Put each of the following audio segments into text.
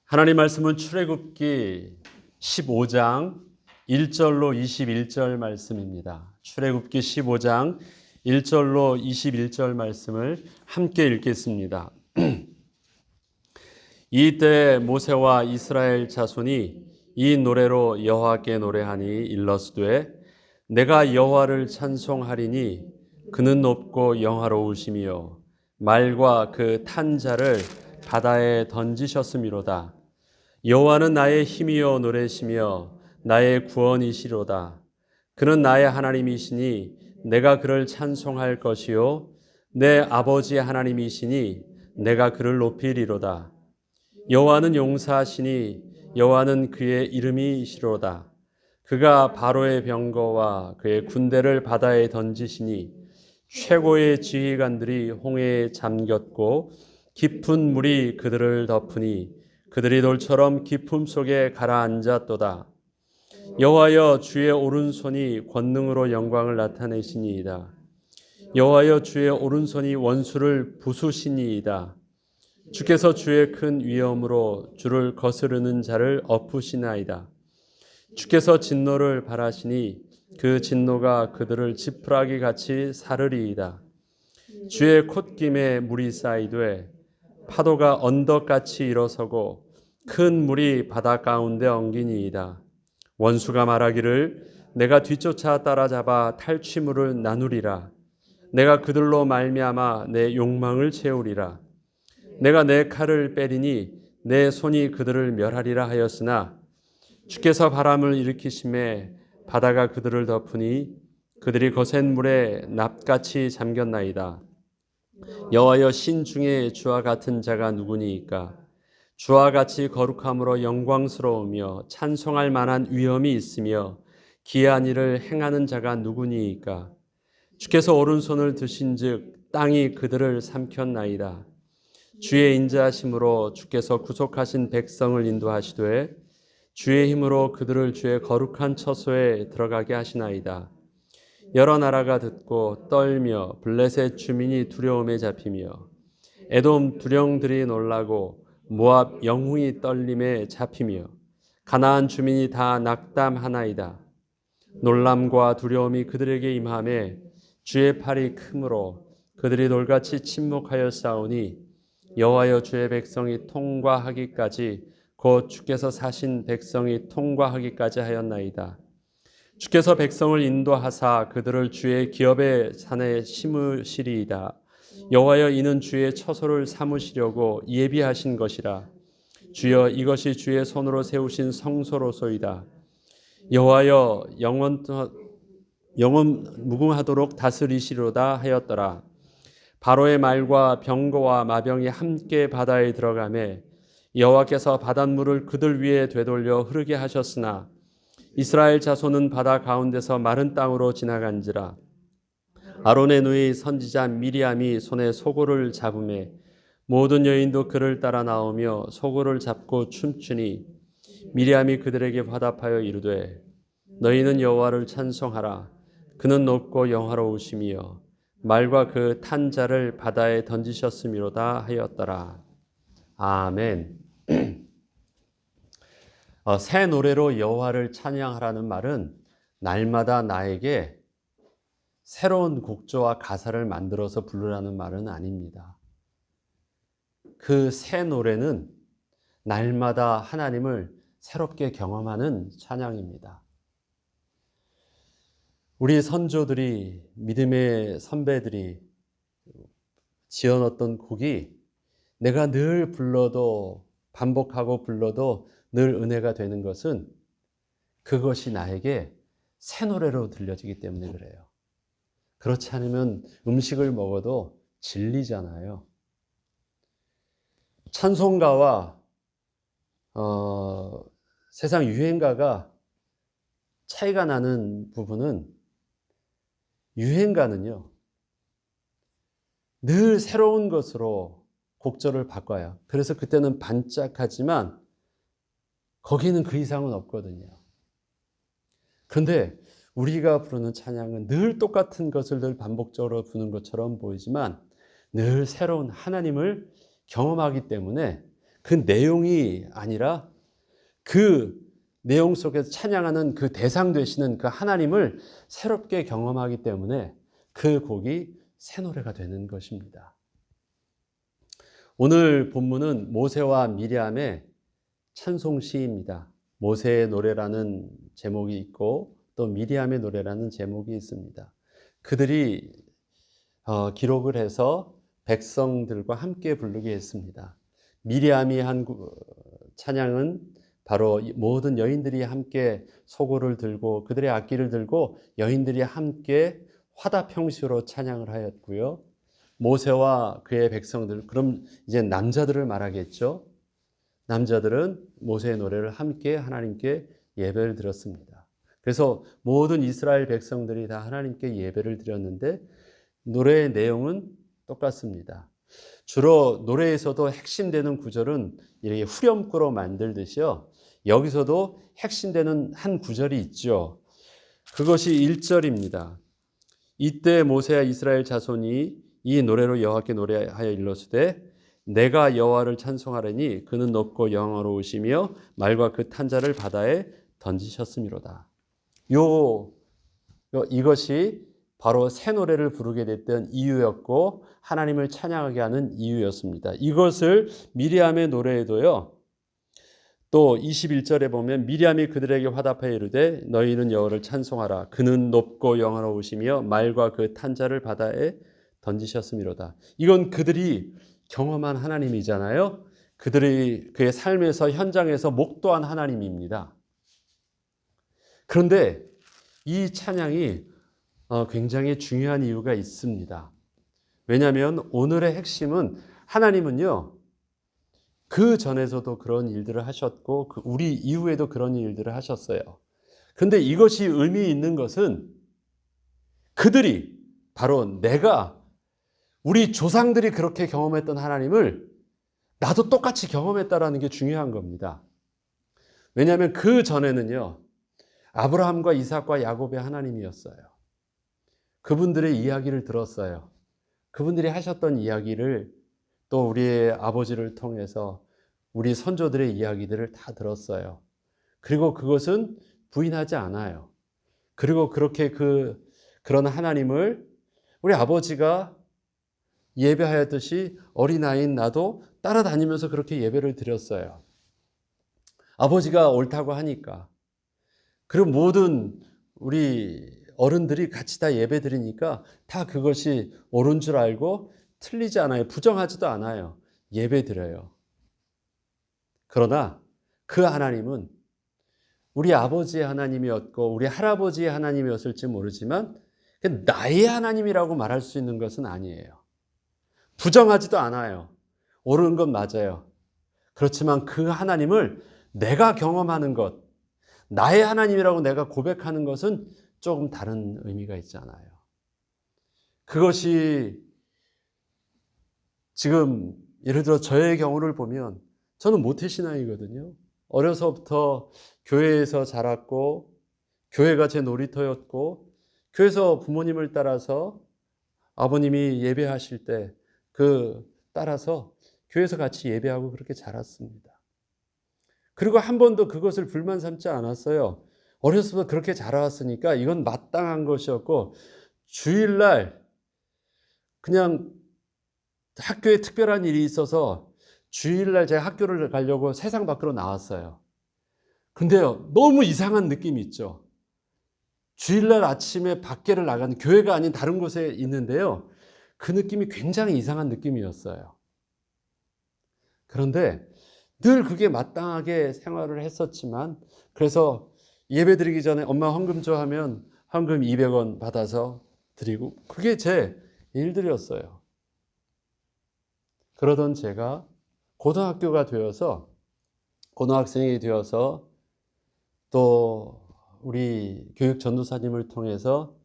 하나님 말씀은 출애굽기 15장 1절로 21절 말씀입니다. 출애굽기 15장 1절로 21절 말씀을 함께 읽겠습니다. 이때 모세와 이스라엘 자손이 이 노래로 여호와께 노래하니 일러스되 내가 여호와를 찬송하리니 그는 높고 영화로우시며 말과 그 탄 자를 바다에 던지셨음이로다. 여호와는 나의 힘이요 노래시며 나의 구원이시로다. 그는 나의 하나님이시니 내가 그를 찬송할 것이요 내 아버지 하나님이시니 내가 그를 높이리로다. 여호와는 용사하시니 여호와는 그의 이름이시로다. 그가 바로의 병거와 그의 군대를 바다에 던지시니 최고의 지휘관들이 홍해에 잠겼고 깊은 물이 그들을 덮으니 그들이 돌처럼 깊음 속에 가라앉았도다. 여호와여 주의 오른손이 권능으로 영광을 나타내시니이다. 여호와여 주의 오른손이 원수를 부수시니이다. 주께서 주의 큰 위엄으로 주를 거스르는 자를 엎으시나이다. 주께서 진노를 발하시니 그 진노가 그들을 지푸라기 같이 사르리이다. 주의 콧김에 물이 쌓이되 파도가 언덕같이 일어서고 큰 물이 바다 가운데 엉기니이다. 원수가 말하기를 내가 뒤쫓아 따라잡아 탈취물을 나누리라. 내가 그들로 말미암아 내 욕망을 채우리라. 내가 내 칼을 빼리니 내 손이 그들을 멸하리라 하였으나 주께서 바람을 일으키심에 바다가 그들을 덮으니 그들이 거센 물에 납같이 잠겼나이다. 여호와여 신 중에 주와 같은 자가 누구니이까? 주와 같이 거룩함으로 영광스러우며 찬송할 만한 위엄이 있으며 기이한 일을 행하는 자가 누구니이까? 주께서 오른손을 드신즉 땅이 그들을 삼켰나이다. 주의 인자하심으로 주께서 구속하신 백성을 인도하시되 주의 힘으로 그들을 주의 거룩한 처소에 들어가게 하시나이다. 여러 나라가 듣고 떨며 블레셋 주민이 두려움에 잡히며 에돔 두령들이 놀라고 모압 영웅이 떨림에 잡히며 가나안 주민이 다 낙담하나이다. 놀람과 두려움이 그들에게 임하매 주의 팔이 크므로 그들이 돌같이 침묵하여 싸우니 여호와여 주의 백성이 통과하기까지 곧 주께서 사신 백성이 통과하기까지 하였나이다. 주께서 백성을 인도하사 그들을 주의 기업의 산에 심으시리이다. 여호와여 이는 주의 처소를 삼으시려고 예비하신 것이라. 주여 이것이 주의 손으로 세우신 성소로소이다. 여호와여 영원 무궁하도록 다스리시로다 하였더라. 바로의 말과 병거와 마병이 함께 바다에 들어가매 여호와께서 바닷물을 그들 위에 되돌려 흐르게 하셨으나 이스라엘 자손은 바다 가운데서 마른 땅으로 지나간지라. 아론의 누이 선지자 미리암이 손에 소고를 잡음에 모든 여인도 그를 따라 나오며 소고를 잡고 춤추니 미리암이 그들에게 화답하여 이르되 너희는 여호와를 찬송하라. 그는 높고 영화로우시며 말과 그 탄 자를 바다에 던지셨음이로다 하였더라. 아멘. 새 노래로 여호와를 찬양하라는 말은 날마다 나에게 새로운 곡조와 가사를 만들어서 부르라는 말은 아닙니다. 그 새 노래는 날마다 하나님을 새롭게 경험하는 찬양입니다. 우리 선조들이, 믿음의 선배들이 지어놓던 곡이 내가 늘 불러도, 반복하고 불러도 늘 은혜가 되는 것은 그것이 나에게 새 노래로 들려지기 때문에 그래요. 그렇지 않으면 음식을 먹어도 질리잖아요. 찬송가와 세상 유행가가 차이가 나는 부분은 유행가는요, 늘 새로운 것으로 곡조를 바꿔요. 그래서 그때는 반짝하지만 거기는 그 이상은 없거든요. 그런데 우리가 부르는 찬양은 늘 똑같은 것을 늘 반복적으로 부르는 것처럼 보이지만 늘 새로운 하나님을 경험하기 때문에 그 내용이 아니라 그 내용 속에서 찬양하는 그 대상 되시는 그 하나님을 새롭게 경험하기 때문에 그 곡이 새 노래가 되는 것입니다. 오늘 본문은 모세와 미리암의 찬송시입니다. 모세의 노래라는 제목이 있고 또 미리암의 노래라는 제목이 있습니다. 그들이 기록을 해서 백성들과 함께 부르게 했습니다. 미리암이 한 찬양은 바로 모든 여인들이 함께 소고를 들고 그들의 악기를 들고 여인들이 함께 화답형식으로 찬양을 하였고요. 모세와 그의 백성들, 그럼 이제 남자들을 말하겠죠. 남자들은 모세의 노래를 함께 하나님께 예배를 드렸습니다. 그래서 모든 이스라엘 백성들이 다 하나님께 예배를 드렸는데 노래의 내용은 똑같습니다. 주로 노래에서도 핵심되는 구절은 이렇게 후렴구로 만들듯이요. 여기서도 핵심되는 한 구절이 있죠. 그것이 1절입니다. 이때 모세와 이스라엘 자손이 이 노래로 여호와께 노래하여 일러주되 내가 여호와를 찬송하려니 그는 높고 영화로우시며 말과 그 탄자를 바다에 던지셨음이로다. 이것이 바로 새 노래를 부르게 됐던 이유였고 하나님을 찬양하게 하는 이유였습니다. 이것을 미리암의 노래에도요. 또 21절에 보면 미리암이 그들에게 화답하여 이르되 너희는 여호와를 찬송하라. 그는 높고 영화로우시며 말과 그 탄자를 바다에 던지셨음이로다. 이건 그들이 경험한 하나님이잖아요. 그들이 그의 삶에서 현장에서 목도한 하나님입니다. 그런데 이 찬양이 굉장히 중요한 이유가 있습니다. 왜냐하면 오늘의 핵심은 하나님은요. 그 전에서도 그런 일들을 하셨고 우리 이후에도 그런 일들을 하셨어요. 그런데 이것이 의미 있는 것은 그들이 바로 내가 우리 조상들이 그렇게 경험했던 하나님을 나도 똑같이 경험했다라는 게 중요한 겁니다. 왜냐하면 그 전에는요. 아브라함과 이삭과 야곱의 하나님이었어요. 그분들의 이야기를 들었어요. 그분들이 하셨던 이야기를 또 우리의 아버지를 통해서 우리 선조들의 이야기들을 다 들었어요. 그리고 그것은 부인하지 않아요. 그리고 그렇게 그런 하나님을 우리 아버지가 예배하였듯이 어린아이인 나도 따라다니면서 그렇게 예배를 드렸어요. 아버지가 옳다고 하니까. 그리고 모든 우리 어른들이 같이 다 예배 드리니까 다 그것이 옳은 줄 알고 틀리지 않아요. 부정하지도 않아요. 예배 드려요. 그러나 그 하나님은 우리 아버지의 하나님이었고 우리 할아버지의 하나님이었을지 모르지만 나의 하나님이라고 말할 수 있는 것은 아니에요. 부정하지도 않아요. 옳은 건 맞아요. 그렇지만 그 하나님을 내가 경험하는 것, 나의 하나님이라고 내가 고백하는 것은 조금 다른 의미가 있잖아요. 그것이 지금 예를 들어 저의 경우를 보면 저는 모태신앙이거든요. 어려서부터 교회에서 자랐고 교회가 제 놀이터였고 교회에서 부모님을 따라서 아버님이 예배하실 때 따라서 교회에서 같이 예배하고 그렇게 자랐습니다. 그리고 한 번도 그것을 불만 삼지 않았어요. 어렸을 때 그렇게 자라왔으니까 이건 마땅한 것이었고 주일날 그냥 학교에 특별한 일이 있어서 주일날 제가 학교를 가려고 세상 밖으로 나왔어요. 근데요, 너무 이상한 느낌이 있죠. 주일날 아침에 밖에를 나가는 교회가 아닌 다른 곳에 있는데요. 그 느낌이 굉장히 이상한 느낌이었어요. 그런데 늘 그게 마땅하게 생활을 했었지만 그래서 예배 드리기 전에 엄마 헌금 줘 하면 헌금 200원 받아서 드리고 그게 제 일들이었어요. 그러던 제가 고등학교가 되어서 고등학생이 되어서 또 우리 교육 전도사님을 통해서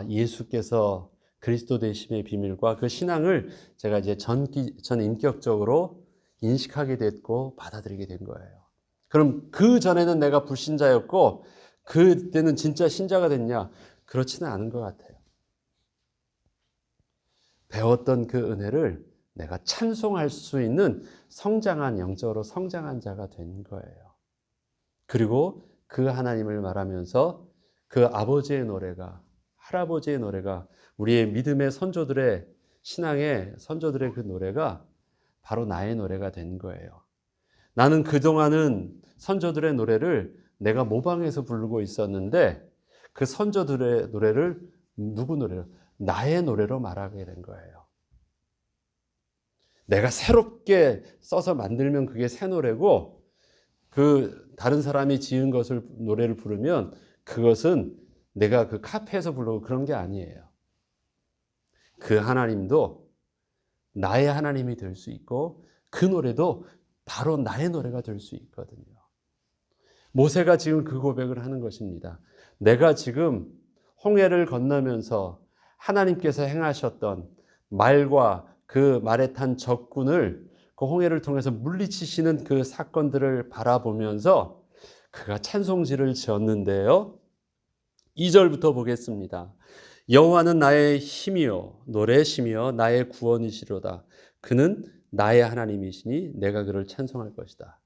예수께서 그리스도 되심의 비밀과 그 신앙을 제가 이제 전인격적으로 인식하게 됐고 받아들이게 된 거예요. 그럼 그 전에는 내가 불신자였고 그때는 진짜 신자가 됐냐? 그렇지는 않은 것 같아요. 배웠던 그 은혜를 내가 찬송할 수 있는 성장한, 영적으로 성장한 자가 된 거예요. 그리고 그 하나님을 말하면서 그 아버지의 노래가, 할아버지의 노래가, 우리의 믿음의 선조들의, 신앙의 선조들의 그 노래가 바로 나의 노래가 된 거예요. 나는 그동안은 선조들의 노래를 내가 모방해서 부르고 있었는데 그 선조들의 노래를 누구 노래로? 나의 노래로 말하게 된 거예요. 내가 새롭게 써서 만들면 그게 새 노래고, 그 다른 사람이 지은 것을 노래를 부르면 그것은 내가 그 카페에서 부르고 그런 게 아니에요. 그 하나님도 나의 하나님이 될 수 있고 그 노래도 바로 나의 노래가 될 수 있거든요. 모세가 지금 그 고백을 하는 것입니다. 내가 지금 홍해를 건너면서 하나님께서 행하셨던 말과 그 말에 탄 적군을, 그 홍해를 통해서 물리치시는 그 사건들을 바라보면서 그가 찬송지를 지었는데요. 2절부터 보겠습니다. 여호와는 나의 힘이요 노래심이요 나의 구원이시로다. 그는 나의 하나님이시니 내가 그를 찬송할 것이다.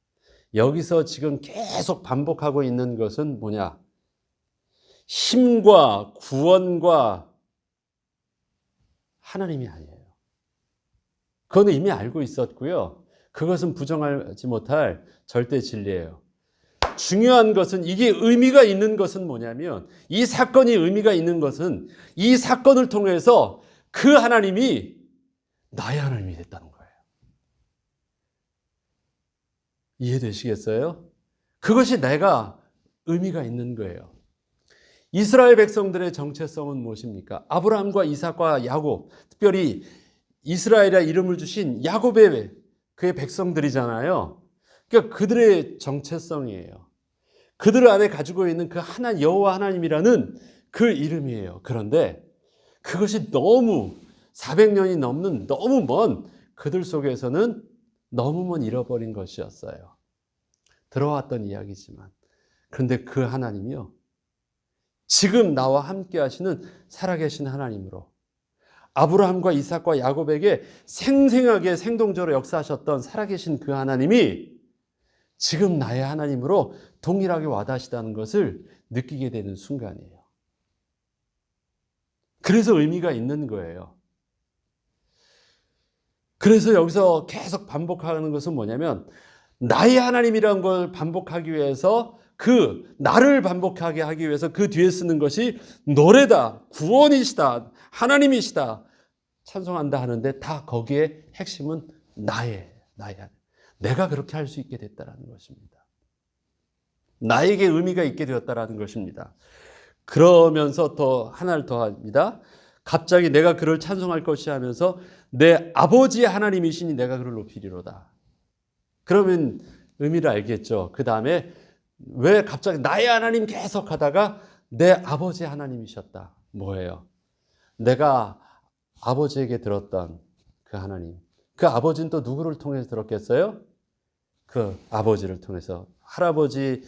여기서 지금 계속 반복하고 있는 것은 뭐냐? 힘과 구원과 하나님이 아니에요. 그건 이미 알고 있었고요. 그것은 부정하지 못할 절대 진리예요. 중요한 것은, 이게 의미가 있는 것은 뭐냐면, 이 사건이 의미가 있는 것은 이 사건을 통해서 그 하나님이 나의 하나님이 됐다는 거예요. 이해되시겠어요? 그것이 내가 의미가 있는 거예요. 이스라엘 백성들의 정체성은 무엇입니까? 아브라함과 이삭과 야곱, 특별히 이스라엘이라 이름을 주신 야곱의 그의 백성들이잖아요. 그러니까 그들의 정체성이에요. 그들 안에 가지고 있는 그 하나, 여호와 하나님이라는 그 이름이에요. 그런데 그것이 너무 400년이 넘는 너무 먼 그들 속에서는 너무 잃어버린 것이었어요. 들어왔던 이야기지만. 그런데 그 하나님이요, 지금 나와 함께 하시는 살아계신 하나님으로, 아브라함과 이삭과 야곱에게 생생하게 생동적으로 역사하셨던 살아계신 그 하나님이 지금 나의 하나님으로 동일하게 와닿으시다는 것을 느끼게 되는 순간이에요. 그래서 의미가 있는 거예요. 그래서 여기서 계속 반복하는 것은 뭐냐면, 나의 하나님이라는 걸 반복하기 위해서, 그 나를 반복하게 하기 위해서 그 뒤에 쓰는 것이 노래다, 구원이시다, 하나님이시다, 찬송한다 하는데, 다 거기에 핵심은 나의 하나님. 내가 그렇게 할 수 있게 됐다는 것입니다. 나에게 의미가 있게 되었다는 것입니다. 그러면서 더 하나를 더 합니다. 갑자기 내가 그를 찬송할 것이 하면서 내 아버지의 하나님이시니 내가 그를 높이리로다. 그러면 의미를 알겠죠. 그 다음에 왜 갑자기 나의 하나님 계속 하다가 내 아버지의 하나님이셨다. 뭐예요? 내가 아버지에게 들었던 그 하나님. 그 아버지는 또 누구를 통해서 들었겠어요? 그 아버지를 통해서, 할아버지를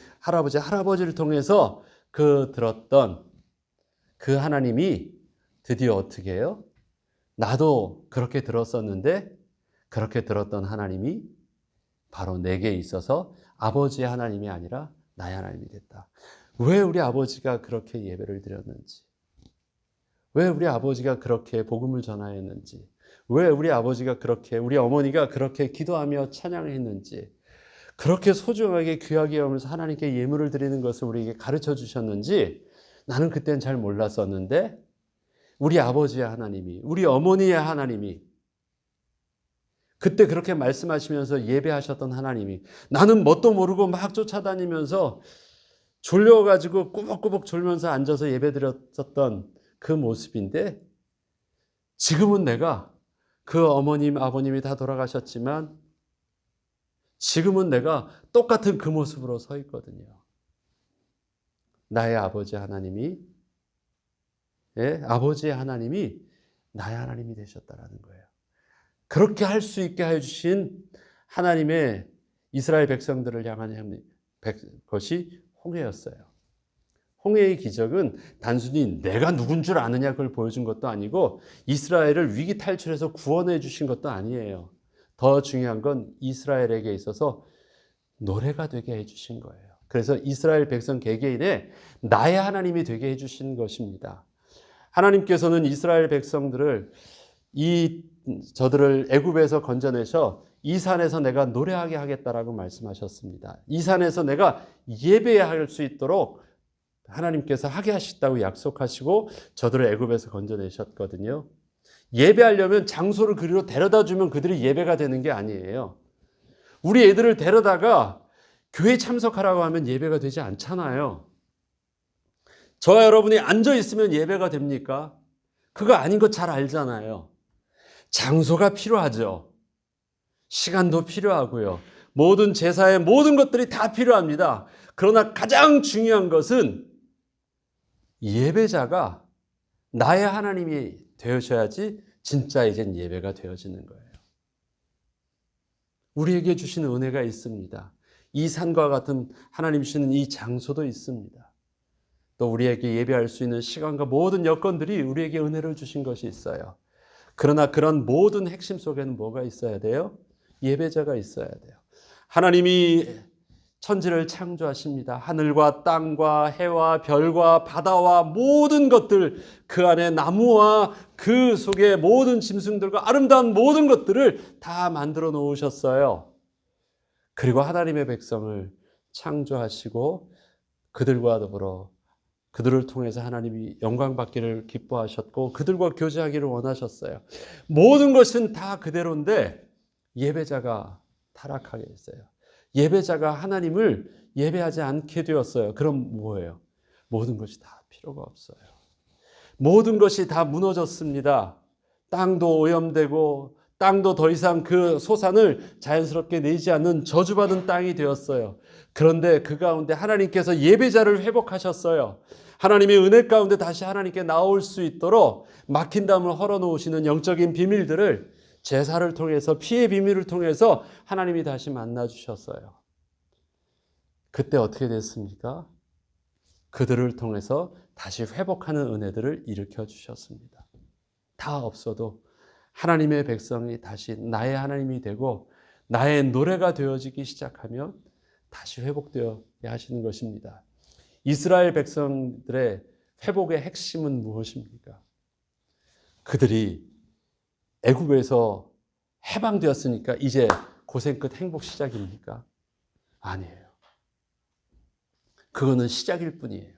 통해서 그 들었던 그 하나님이 드디어 어떻게 해요? 나도 그렇게 들었었는데 그렇게 들었던 하나님이 바로 내게 있어서 아버지의 하나님이 아니라 나의 하나님이 됐다. 왜 우리 아버지가 그렇게 예배를 드렸는지, 왜 우리 아버지가 그렇게 복음을 전하였는지, 왜 우리 아버지가 그렇게, 우리 어머니가 그렇게 기도하며 찬양했는지, 그렇게 소중하게 귀하게 여기면서 하나님께 예물을 드리는 것을 우리에게 가르쳐 주셨는지 나는 그때는 잘 몰랐었는데, 우리 아버지의 하나님이, 우리 어머니의 하나님이, 그때 그렇게 말씀하시면서 예배하셨던 하나님이, 나는 뭣도 모르고 막 쫓아다니면서 졸려가지고 꾸벅꾸벅 졸면서 앉아서 예배드렸었던 그 모습인데, 지금은 내가 그 어머님, 아버님이 다 돌아가셨지만 지금은 내가 똑같은 그 모습으로 서 있거든요. 나의 아버지 하나님이, 아버지의 하나님이 나의 하나님이 되셨다라는 거예요. 그렇게 할 수 있게 해주신 하나님의 이스라엘 백성들을 향한 것이 홍해였어요. 홍해의 기적은 단순히 내가 누군 줄 아느냐 그걸 보여준 것도 아니고 이스라엘을 위기 탈출해서 구원해 주신 것도 아니에요. 더 중요한 건 이스라엘에게 있어서 노래가 되게 해주신 거예요. 그래서 이스라엘 백성 개개인의 나의 하나님이 되게 해주신 것입니다. 하나님께서는 이스라엘 백성들을 저들을 애굽에서 건져내셔 이 산에서 내가 노래하게 하겠다라고 말씀하셨습니다. 이 산에서 내가 예배할 수 있도록 하나님께서 하게 하시다고 약속하시고 저들을 애굽에서 건져내셨거든요. 예배하려면 장소를 그리로 데려다 주면 그들이 예배가 되는 게 아니에요. 우리 애들을 데려다가 교회 참석하라고 하면 예배가 되지 않잖아요. 저와 여러분이 앉아 있으면 예배가 됩니까? 그거 아닌 거 잘 알잖아요. 장소가 필요하죠. 시간도 필요하고요. 모든 제사의 모든 것들이 다 필요합니다. 그러나 가장 중요한 것은 예배자가 나의 하나님이 되어셔야지 진짜 이젠 예배가 되어지는 거예요. 우리에게 주시는 은혜가 있습니다. 이 산과 같은 하나님 주시는 이 장소도 있습니다. 또 우리에게 예배할 수 있는 시간과 모든 여건들이 우리에게 은혜를 주신 것이 있어요. 그러나 그런 모든 핵심 속에는 뭐가 있어야 돼요? 예배자가 있어야 돼요. 하나님이 천지를 창조하십니다. 하늘과 땅과 해와 별과 바다와 모든 것들, 그 안에 나무와 그 속에 모든 짐승들과 아름다운 모든 것들을 다 만들어 놓으셨어요. 그리고 하나님의 백성을 창조하시고 그들과 더불어 그들을 통해서 하나님이 영광 받기를 기뻐하셨고 그들과 교제하기를 원하셨어요. 모든 것은 다 그대로인데 예배자가 타락하게 했어요. 예배자가 하나님을 예배하지 않게 되었어요. 그럼 뭐예요? 모든 것이 다 필요가 없어요. 모든 것이 다 무너졌습니다. 땅도 오염되고 땅도 더 이상 그 소산을 자연스럽게 내지 않는 저주받은 땅이 되었어요. 그런데 그 가운데 하나님께서 예배자를 회복하셨어요. 하나님의 은혜 가운데 다시 하나님께 나올 수 있도록 막힌 담을 헐어놓으시는 영적인 비밀들을 제사를 통해서 피의 비밀을 통해서 하나님이 다시 만나주셨어요. 그때 어떻게 됐습니까? 그들을 통해서 다시 회복하는 은혜들을 일으켜 주셨습니다. 다 없어도 하나님의 백성이 다시 나의 하나님이 되고 나의 노래가 되어지기 시작하면 다시 회복되어야 하시는 것입니다. 이스라엘 백성들의 회복의 핵심은 무엇입니까? 그들이 애굽에서 해방되었으니까 이제 고생 끝 행복 시작입니까? 아니에요. 그거는 시작일 뿐이에요.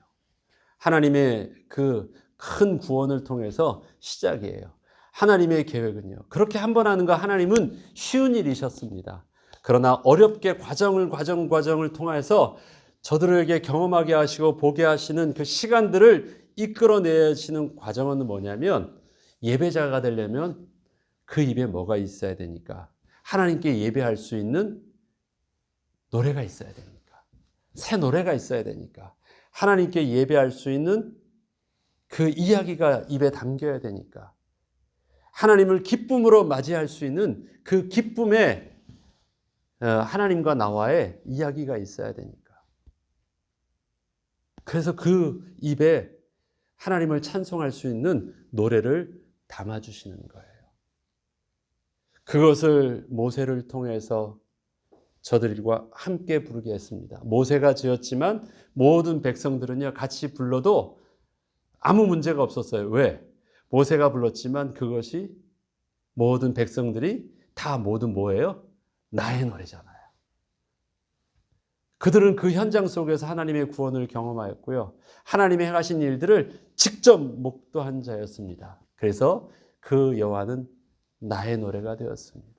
하나님의 그 큰 구원을 통해서 시작이에요. 하나님의 계획은요. 그렇게 한 번 하는 거 하나님은 쉬운 일이셨습니다. 그러나 어렵게 과정을 통해서 저들에게 경험하게 하시고 보게 하시는 그 시간들을 이끌어내시는 과정은 뭐냐면 예배자가 되려면 그 입에 뭐가 있어야 되니까? 하나님께 예배할 수 있는 노래가 있어야 되니까. 새 노래가 있어야 되니까. 하나님께 예배할 수 있는 그 이야기가 입에 담겨야 되니까. 하나님을 기쁨으로 맞이할 수 있는 그 기쁨에 하나님과 나와의 이야기가 있어야 되니까. 그래서 그 입에 하나님을 찬송할 수 있는 노래를 담아주시는 거예요. 그것을 모세를 통해서 저들과 함께 부르게 했습니다. 모세가 지었지만 모든 백성들은요 같이 불러도 아무 문제가 없었어요. 왜? 모세가 불렀지만 그것이 모든 백성들이 다 모든 뭐예요? 나의 노래잖아요. 그들은 그 현장 속에서 하나님의 구원을 경험하였고요. 하나님의 행하신 일들을 직접 목도한 자였습니다. 그래서 그 여호와는 나의 노래가 되었습니다.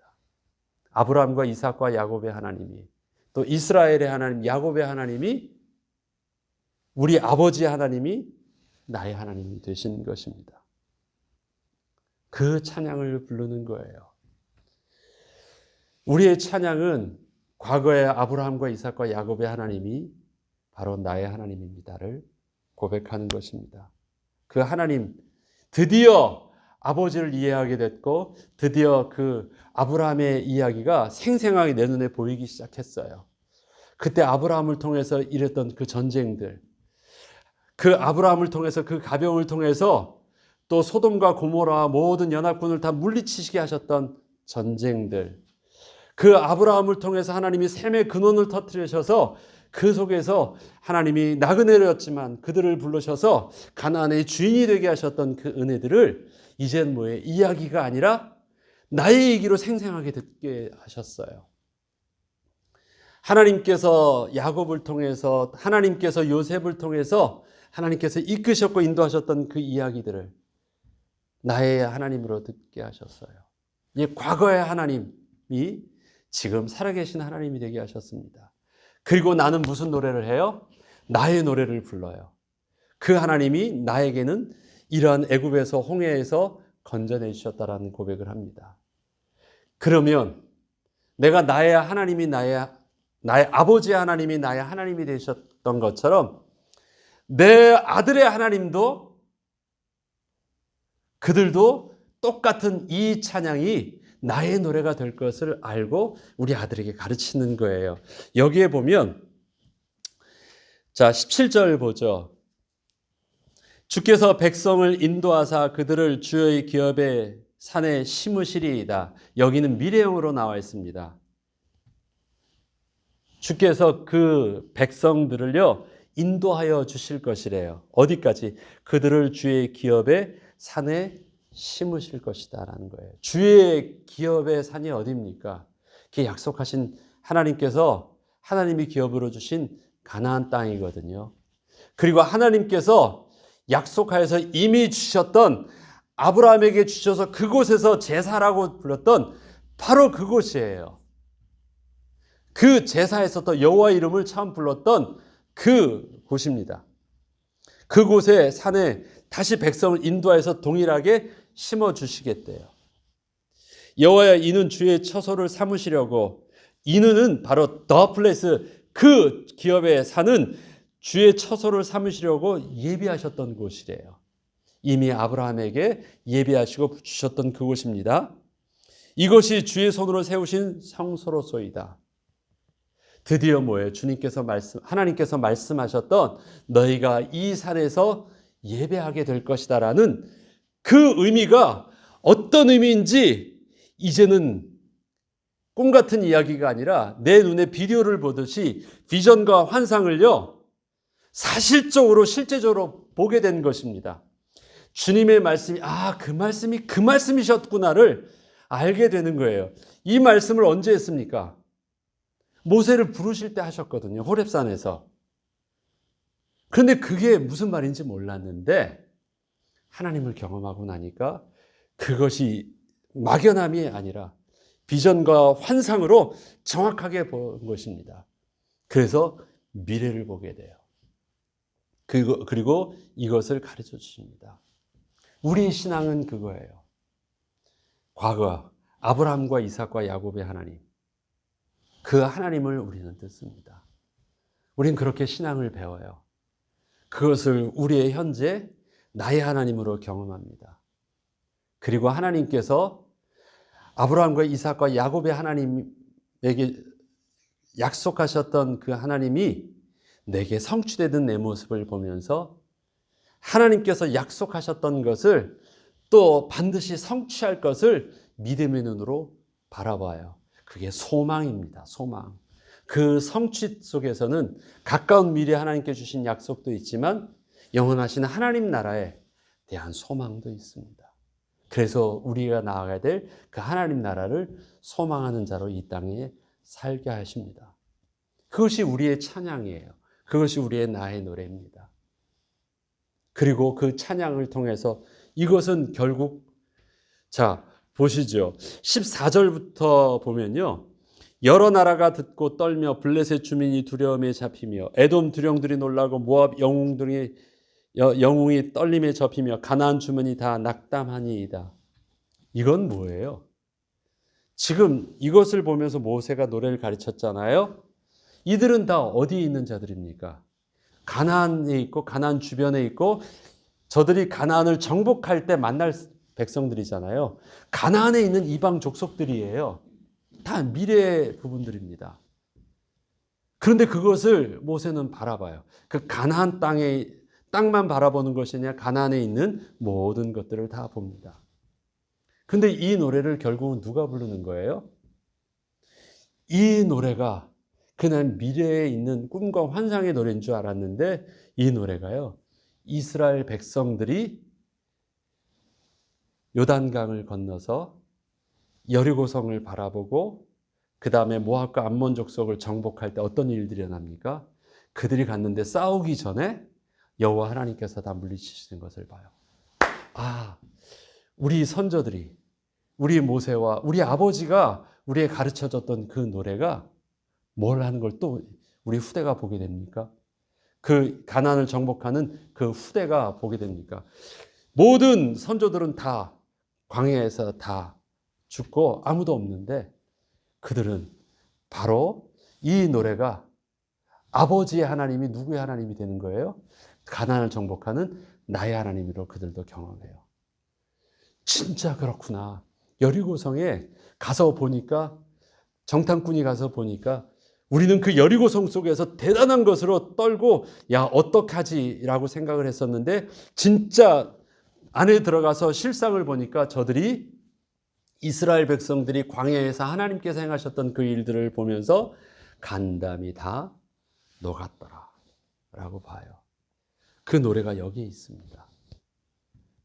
아브라함과 이삭과 야곱의 하나님이 또 이스라엘의 하나님, 야곱의 하나님이 우리 아버지 하나님이 나의 하나님이 되신 것입니다. 그 찬양을 부르는 거예요. 우리의 찬양은 과거의 아브라함과 이삭과 야곱의 하나님이 바로 나의 하나님입니다를 고백하는 것입니다. 그 하나님, 드디어 아버지를 이해하게 됐고 드디어 그 아브라함의 이야기가 생생하게 내 눈에 보이기 시작했어요. 그때 아브라함을 통해서 일했던 그 전쟁들, 그 아브라함을 통해서, 그 가병을 통해서 또 소돔과 고모라 모든 연합군을 다 물리치시게 하셨던 전쟁들, 그 아브라함을 통해서 하나님이 셈의 근원을 터뜨리셔서 그 속에서 하나님이 나그네였지만 그들을 부르셔서 가나안의 주인이 되게 하셨던 그 은혜들을 이젠 뭐예요? 이야기가 아니라 나의 얘기로 생생하게 듣게 하셨어요. 하나님께서 야곱을 통해서, 하나님께서 요셉을 통해서 하나님께서 이끄셨고 인도하셨던 그 이야기들을 나의 하나님으로 듣게 하셨어요. 이 과거의 하나님이 지금 살아계신 하나님이 되게 하셨습니다. 그리고 나는 무슨 노래를 해요? 나의 노래를 불러요. 그 하나님이 나에게는 이러한 애굽에서, 홍해에서 건져내 주셨다라는 고백을 합니다. 그러면 내가 나의 하나님이 나의 아버지의 하나님이 나의 하나님이 되셨던 것처럼 내 아들의 하나님도, 그들도 똑같은 이 찬양이 나의 노래가 될 것을 알고 우리 아들에게 가르치는 거예요. 여기에 보면, 자, 17절 보죠. 주께서 백성을 인도하사 그들을 주의 기업의 산에 심으시리이다. 여기는 미래형으로 나와 있습니다. 주께서 그 백성들을요 인도하여 주실 것이래요. 어디까지? 그들을 주의 기업의 산에 심으실 것이다 라는 거예요. 주의 기업의 산이 어디입니까? 그게 약속하신 하나님께서, 하나님이 기업으로 주신 가나안 땅이거든요. 그리고 하나님께서 약속하여서 이미 주셨던, 아브라함에게 주셔서 그곳에서 제사라고 불렀던 바로 그곳이에요. 그 제사에서 또 여호와 이름을 처음 불렀던 그 곳입니다. 그곳에 산에 다시 백성을 인도해서 동일하게 심어주시겠대요. 여호와여, 이는 주의 처소를 삼으시려고, 이는 바로 the place, 그 기업의 산은 주의 처소를 삼으시려고 예비하셨던 곳이래요. 이미 아브라함에게 예비하시고 주셨던 그곳입니다. 이것이 주의 손으로 세우신 성소로소이다. 드디어 뭐예요? 하나님께서 말씀하셨던 너희가 이 산에서 예배하게 될 것이다라는 그 의미가 어떤 의미인지 이제는 꿈 같은 이야기가 아니라 내 눈에 비디오를 보듯이 비전과 환상을요 사실적으로 실제적으로 보게 된 것입니다. 주님의 말씀이 그 말씀이셨구나를 알게 되는 거예요. 이 말씀을 언제 했습니까? 모세를 부르실 때 하셨거든요. 호렙산에서. 그런데 그게 무슨 말인지 몰랐는데 하나님을 경험하고 나니까 그것이 막연함이 아니라 비전과 환상으로 정확하게 본 것입니다. 그래서 미래를 보게 돼요. 그리고 이것을 가르쳐 주십니다. 우리 신앙은 그거예요. 과거 아브라함과 이삭과 야곱의 하나님, 그 하나님을 우리는 듣습니다. 우린 그렇게 신앙을 배워요. 그것을 우리의 현재 나의 하나님으로 경험합니다. 그리고 하나님께서 아브라함과 이삭과 야곱의 하나님에게 약속하셨던 그 하나님이 내게 성취되는 내 모습을 보면서 하나님께서 약속하셨던 것을 또 반드시 성취할 것을 믿음의 눈으로 바라봐요. 그게 소망입니다. 소망. 그 성취 속에서는 가까운 미래 하나님께 주신 약속도 있지만 영원하신 하나님 나라에 대한 소망도 있습니다. 그래서 우리가 나아가야 될 그 하나님 나라를 소망하는 자로 이 땅에 살게 하십니다. 그것이 우리의 찬양이에요. 그것이 우리의 나의 노래입니다. 그리고 그 찬양을 통해서 이것은 결국, 자 보시죠. 14절부터 보면요. 여러 나라가 듣고 떨며 블레셋 주민이 두려움에 잡히며 에돔 두령들이 놀라고 모압 영웅이 떨림에 접히며 가나안 주민이 다 낙담하니이다. 이건 뭐예요? 지금 이것을 보면서 모세가 노래를 가르쳤잖아요. 이들은 다 어디에 있는 자들입니까? 가나안에 있고 가나안 주변에 있고 저들이 가나안을 정복할 때 만날 백성들이잖아요. 가나안에 있는 이방 족속들이에요. 다 미래의 부분들입니다. 그런데 그것을 모세는 바라봐요. 그 가나안 땅만 바라보는 것이냐, 가나안에 있는 모든 것들을 다 봅니다. 근데 이 노래를 결국은 누가 부르는 거예요? 이 노래가 그날 미래에 있는 꿈과 환상의 노래인 줄 알았는데 이 노래가요, 이스라엘 백성들이 요단강을 건너서 여리고성을 바라보고 그 다음에 모압과 암몬 족속을 정복할 때 어떤 일들이 일어납니까? 그들이 갔는데 싸우기 전에 여호와 하나님께서 다 물리치시는 것을 봐요. 아, 우리 선조들이, 우리 모세와 우리 아버지가 우리에게 가르쳐줬던 그 노래가 뭘 하는 걸 또 우리 후대가 보게 됩니까? 그 가나안을 정복하는 그 후대가 보게 됩니까? 모든 선조들은 다 광야에서 다 죽고 아무도 없는데 그들은 바로 이 노래가 아버지의 하나님이 누구의 하나님이 되는 거예요? 가나안을 정복하는 나의 하나님으로 그들도 경험해요. 진짜 그렇구나. 여리고성에 가서 보니까, 정탐꾼이 가서 보니까 우리는 그 여리고성 속에서 대단한 것으로 떨고 야 어떡하지 라고 생각을 했었는데 진짜 안에 들어가서 실상을 보니까 저들이 이스라엘 백성들이 광야에서 하나님께서 행하셨던 그 일들을 보면서 간담이 다 녹았더라 라고 봐요. 그 노래가 여기에 있습니다.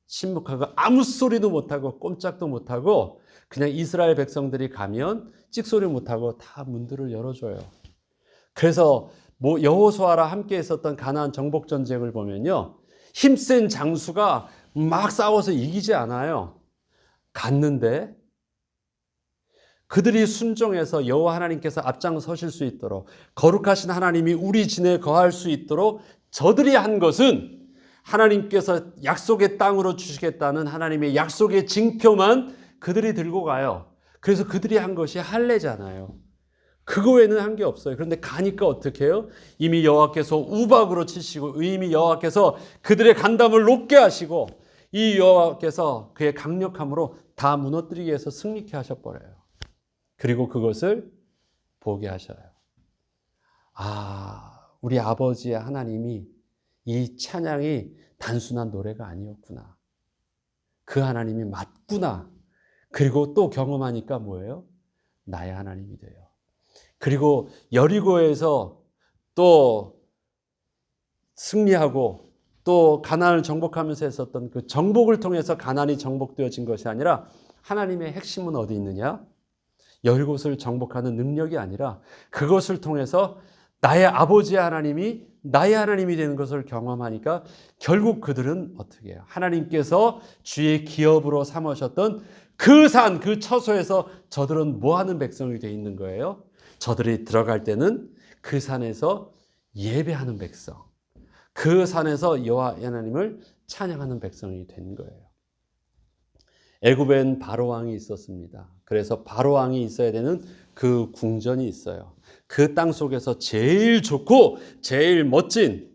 침묵하고 아무 소리도 못하고 꼼짝도 못하고 그냥 이스라엘 백성들이 가면 찍소리 못하고 다 문들을 열어줘요. 그래서 여호수아랑 함께 있었던 가나안 정복 전쟁을 보면요, 힘센 장수가 막 싸워서 이기지 않아요. 갔는데 그들이 순종해서 여호와 하나님께서 앞장서실 수 있도록, 거룩하신 하나님이 우리 진에 거할 수 있도록 저들이 한 것은 하나님께서 약속의 땅으로 주시겠다는 하나님의 약속의 징표만 그들이 들고 가요. 그래서 그들이 한 것이 할례잖아요. 그거 외에는 한 게 없어요. 그런데 가니까 어떻게 해요? 이미 여호와께서 우박으로 치시고 이미 여호와께서 그들의 간담을 높게 하시고 이 여호와께서 그의 강력함으로 다 무너뜨리기 위해서 승리케 하셔버려요. 그리고 그것을 보게 하셔요. 아, 우리 아버지의 하나님이 이 찬양이 단순한 노래가 아니었구나. 그 하나님이 맞구나. 그리고 또 경험하니까 뭐예요? 나의 하나님이 돼요. 그리고 여리고에서 또 승리하고 또 가나안을 정복하면서 했었던 그 정복을 통해서 가나안이 정복되어진 것이 아니라 하나님의 핵심은 어디 있느냐? 여리고를 정복하는 능력이 아니라 그것을 통해서 나의 아버지의 하나님이 나의 하나님이 되는 것을 경험하니까 결국 그들은 어떻게 해요? 하나님께서 주의 기업으로 삼으셨던 그 산, 그 처소에서 저들은 뭐 하는 백성이 되어 있는 거예요? 저들이 들어갈 때는 그 산에서 예배하는 백성, 그 산에서 여호와 하나님을 찬양하는 백성이 된 거예요. 애굽엔 바로 왕이 있었습니다. 그래서 바로 왕이 있어야 되는 그 궁전이 있어요. 그 땅 속에서 제일 좋고 제일 멋진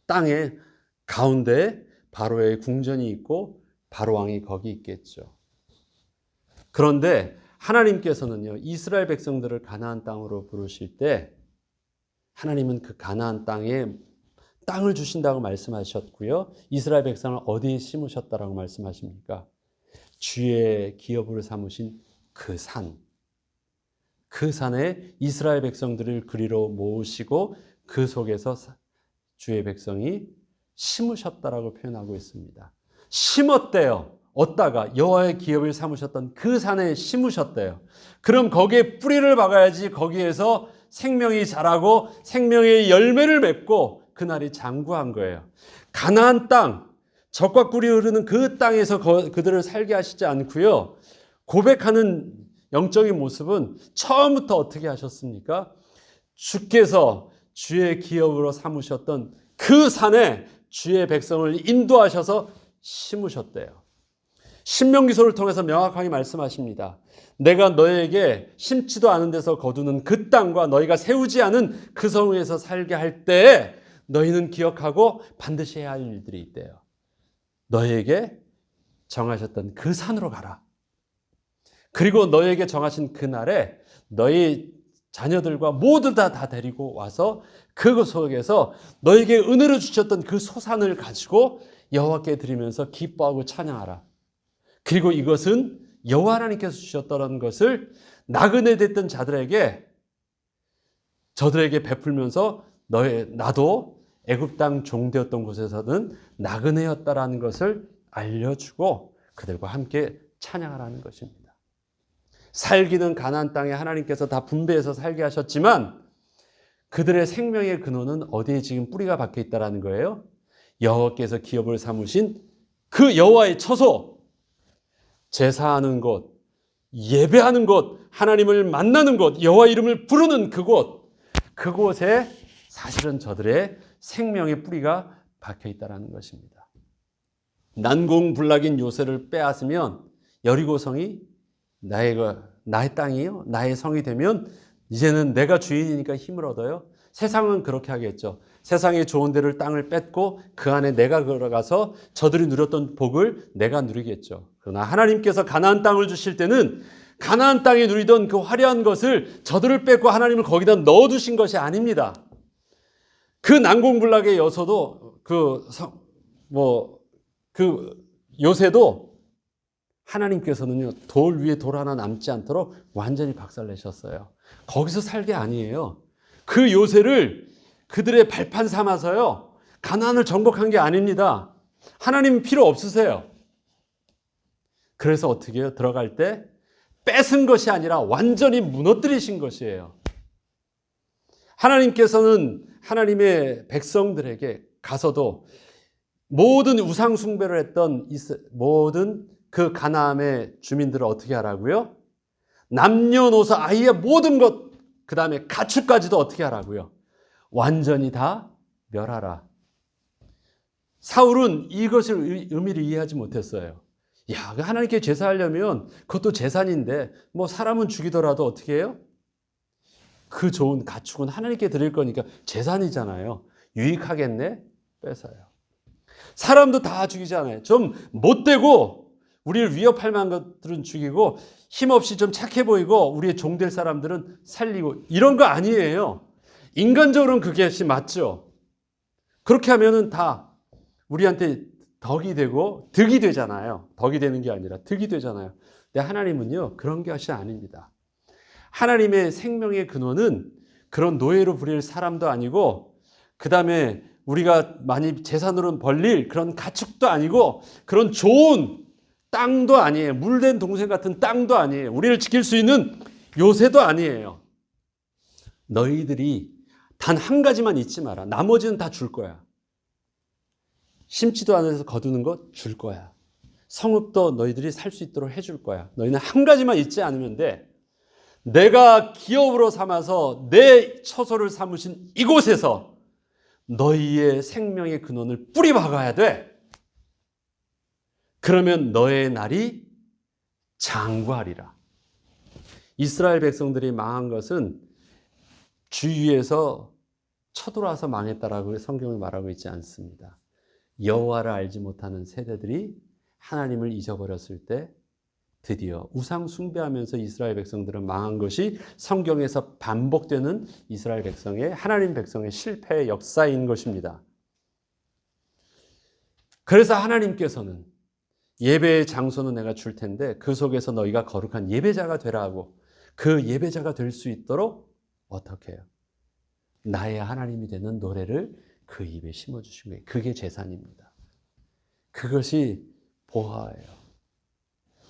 땅의 가운데 바로의 궁전이 있고 바로 왕이 거기 있겠죠. 그런데 하나님께서는요, 이스라엘 백성들을 가나안 땅으로 부르실 때 하나님은 그 가나안 땅을 주신다고 말씀하셨고요. 이스라엘 백성을 어디에 심으셨다라고 말씀하십니까? 주의 기업으로 삼으신 그 산. 그 산에 이스라엘 백성들을 그리로 모으시고 그 속에서 주의 백성이 심으셨다라고 표현하고 있습니다. 심었대요. 얻다가 여호와의 기업을 삼으셨던 그 산에 심으셨대요. 그럼 거기에 뿌리를 박아야지 거기에서 생명이 자라고 생명의 열매를 맺고 그날이 장구한 거예요. 가나안 땅, 젖과 꿀이 흐르는 그 땅에서 그들을 살게 하시지 않고요. 고백하는 영적인 모습은 처음부터 어떻게 하셨습니까? 주께서 주의 기업으로 삼으셨던 그 산에 주의 백성을 인도하셔서 심으셨대요. 신명기서를 통해서 명확하게 말씀하십니다. 내가 너에게 심지도 않은 데서 거두는 그 땅과 너희가 세우지 않은 그 성에서 살게 할 때에 너희는 기억하고 반드시 해야 할 일들이 있대요. 너희에게 정하셨던 그 산으로 가라. 그리고 너희에게 정하신 그날에 너희 자녀들과 모두 다 데리고 와서 그 속에서 너에게 은혜를 주셨던 그 소산을 가지고 여호와께 드리면서 기뻐하고 찬양하라. 그리고 이것은 여호와 하나님께서 주셨다는 것을 나그네 됐던 자들에게 저들에게 베풀면서 나도 애굽 땅 종되었던 곳에서는 나그네였다라는 것을 알려주고 그들과 함께 찬양하라는 것입니다. 살기는 가나안 땅에 하나님께서 다 분배해서 살게 하셨지만 그들의 생명의 근원은 어디에 지금 뿌리가 박혀 있다라는 거예요? 여호와께서 기업을 삼으신 그 여호와의 처소, 제사하는 곳, 예배하는 곳, 하나님을 만나는 곳, 여호와 이름을 부르는 그곳에 사실은 저들의 생명의 뿌리가 박혀 있다는 것입니다. 난공불락인 요새를 빼앗으면 여리고성이 나의 땅이요, 나의 성이 되면 이제는 내가 주인이니까 힘을 얻어요. 세상은 그렇게 하겠죠. 세상의 좋은 데를 땅을 뺏고 그 안에 내가 들어가서 저들이 누렸던 복을 내가 누리겠죠. 그러나 하나님께서 가나안 땅을 주실 때는 가나안 땅에 누리던 그 화려한 것을 저들을 뺏고 하나님을 거기다 넣어두신 것이 아닙니다. 그 난공불락의 여서도 그 요새도 하나님께서는요 돌 위에 돌 하나 남지 않도록 완전히 박살내셨어요. 거기서 살게 아니에요. 그 요새를 그들의 발판 삼아서요 가나안을 정복한 게 아닙니다. 하나님 필요 없으세요. 그래서 어떻게 해요? 들어갈 때 뺏은 것이 아니라 완전히 무너뜨리신 것이에요. 하나님께서는 하나님의 백성들에게 가서도 모든 우상 숭배를 했던 모든 그 가나안의 주민들을 어떻게 하라고요? 남녀노소 아이의 모든 것, 그 다음에 가축까지도 어떻게 하라고요? 완전히 다 멸하라. 사울은 이것을 의미를 이해하지 못했어요. 야, 하나님께 제사하려면 그것도 제산인데 뭐 사람은 죽이더라도 어떻게 해요? 그 좋은 가축은 하나님께 드릴 거니까 제산이잖아요. 유익하겠네? 뺏어요. 사람도 다 죽이잖아요. 좀 못되고 우리를 위협할 만한 것들은 죽이고 힘없이 좀 착해 보이고 우리의 종될 사람들은 살리고 이런 거 아니에요. 인간적으로는 그게 맞죠. 그렇게 하면은 다 우리한테 덕이 되고 득이 되잖아요. 덕이 되는 게 아니라 득이 되잖아요. 근데 하나님은요 그런 것이 아닙니다. 하나님의 생명의 근원은 그런 노예로 부릴 사람도 아니고 그 다음에 우리가 많이 재산으로 벌릴 그런 가축도 아니고 그런 좋은 땅도 아니에요. 물된 동생 같은 땅도 아니에요. 우리를 지킬 수 있는 요새도 아니에요. 너희들이 단 한 가지만 잊지 마라. 나머지는 다 줄 거야. 심지도 않아서 거두는 것 줄 거야. 성읍도 너희들이 살 수 있도록 해줄 거야. 너희는 한 가지만 잊지 않으면 돼. 내가 기업으로 삼아서 내 처소를 삼으신 이곳에서 너희의 생명의 근원을 뿌리 박아야 돼. 그러면 너의 날이 장구하리라. 이스라엘 백성들이 망한 것은 주위에서 쳐들어와서 망했다라고 성경을 말하고 있지 않습니다. 여호와를 알지 못하는 세대들이 하나님을 잊어버렸을 때 드디어 우상 숭배하면서 이스라엘 백성들은 망한 것이 성경에서 반복되는 이스라엘 백성의 하나님 백성의 실패의 역사인 것입니다. 그래서 하나님께서는 예배의 장소는 내가 줄 텐데 그 속에서 너희가 거룩한 예배자가 되라고 그 예배자가 될 수 있도록 어떻게 해요? 나의 하나님이 되는 노래를 그 입에 심어주신 거예요. 그게 제산입니다. 그것이 보화예요.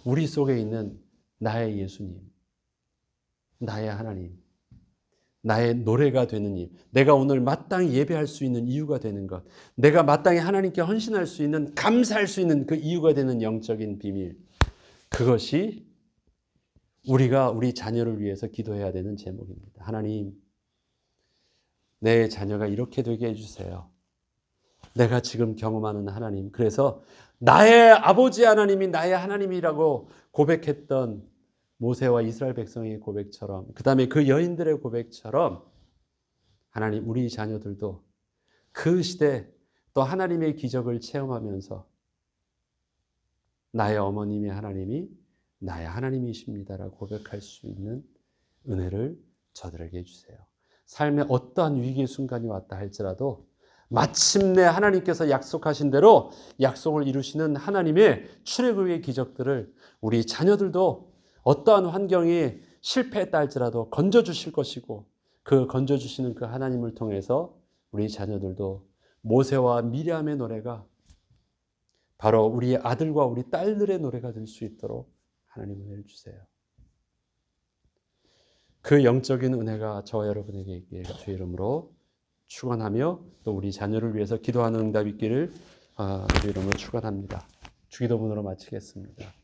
우리 속에 있는 나의 예수님, 나의 하나님, 나의 노래가 되는 일, 내가 오늘 마땅히 예배할 수 있는 이유가 되는 것, 내가 마땅히 하나님께 헌신할 수 있는, 감사할 수 있는 그 이유가 되는 영적인 비밀, 그것이 우리가 우리 자녀를 위해서 기도해야 되는 제목입니다. 하나님, 내 자녀가 이렇게 되게 해주세요. 내가 지금 경험하는 하나님, 그래서 나의 아버지 하나님이 나의 하나님이라고 고백했던 모세와 이스라엘 백성의 고백처럼, 그 다음에 그 여인들의 고백처럼 하나님, 우리 자녀들도 그 시대 또 하나님의 기적을 체험하면서 나의 어머님의 하나님이 나의 하나님이십니다라고 고백할 수 있는 은혜를 저들에게 해주세요. 삶의 어떠한 위기의 순간이 왔다 할지라도 마침내 하나님께서 약속하신 대로 약속을 이루시는 하나님의 출애굽의 기적들을 우리 자녀들도 어떠한 환경이 실패했다 할지라도 건져주실 것이고, 그 건져주시는 그 하나님을 통해서 우리 자녀들도 모세와 미리암의 노래가 바로 우리 아들과 우리 딸들의 노래가 될 수 있도록 하나님을 해주세요. 그 영적인 은혜가 저와 여러분에게 있길 주의 이름으로 축원하며, 또 우리 자녀를 위해서 기도하는 응답 있기를 주의 이름으로 축원합니다. 주기도문으로 마치겠습니다.